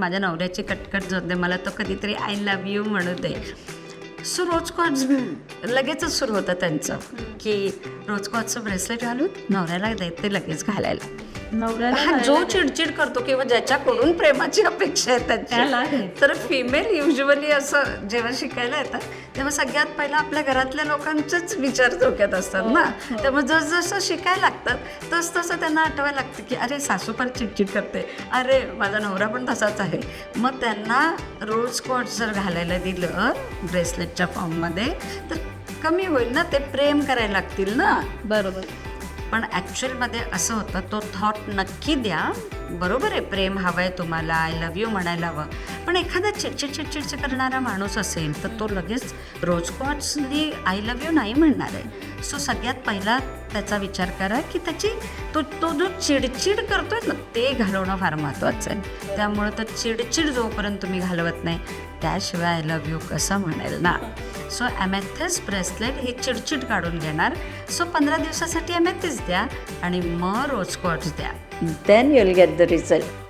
माझ्या नवऱ्याची कटकट जाऊ दे, मला तो कधीतरी आय लव्ह यू म्हणू दे. सो रोजकॉच लगेचच सुरू होतं त्यांचं की रोजकॉचचं ब्रेसलेट घालून नवऱ्याला देते लगेच घालायला. नवऱ्याला जो चिडचिड करतो किंवा ज्याच्याकडून प्रेमाची अपेक्षा आहे त्याला त्याची, तर फिमेल युजली असं जेव्हा शिकायला येतात तेव्हा सगळ्यात पहिला आपल्या घरातल्या लोकांचेच विचार डोक्यात असतात ना. त्यामुळे जसं शिकायला लागतात तसं त्यांना आठवायला लागतं की अरे सासू पण चिडचिड करते, अरे माझा नवरा पण तसाच आहे. मग त्यांना रोज कॉट्स जर घालायला दिलं ब्रेसलेटच्या फॉर्ममध्ये तर कमी होईल ना, ते प्रेम करायला लागतील ना. बरोबर. पण ॲक्च्युअलमध्ये असं होतं, तो थॉट नक्की द्या, बरोबर आहे, प्रेम हवं आहे तुम्हाला, आय लव्ह यू म्हणायला हवं. पण एखादा चिडचिड करणारा माणूस असेल तर तो लगेच रोजकॉट्सनी आय लव्ह यू नाही म्हणणार आहे. सो सगळ्यात पहिला त्याचा विचार करा की तो जो चिडचिड करतोय ना ते घालवणं फार महत्त्वाचं आहे. त्यामुळं तर चिडचिड जोपर्यंत तुम्ही घालवत नाही त्याशिवाय आय लव्ह यू कसं म्हणेल ना. सो ॲमेथिस्ट ब्रेसलेट हे चिडचिड काढून घेणार. सो 15 दिवसासाठी ॲमेथिस्ट द्या आणि मग रोजकॉट्स द्या. Then you will get the result.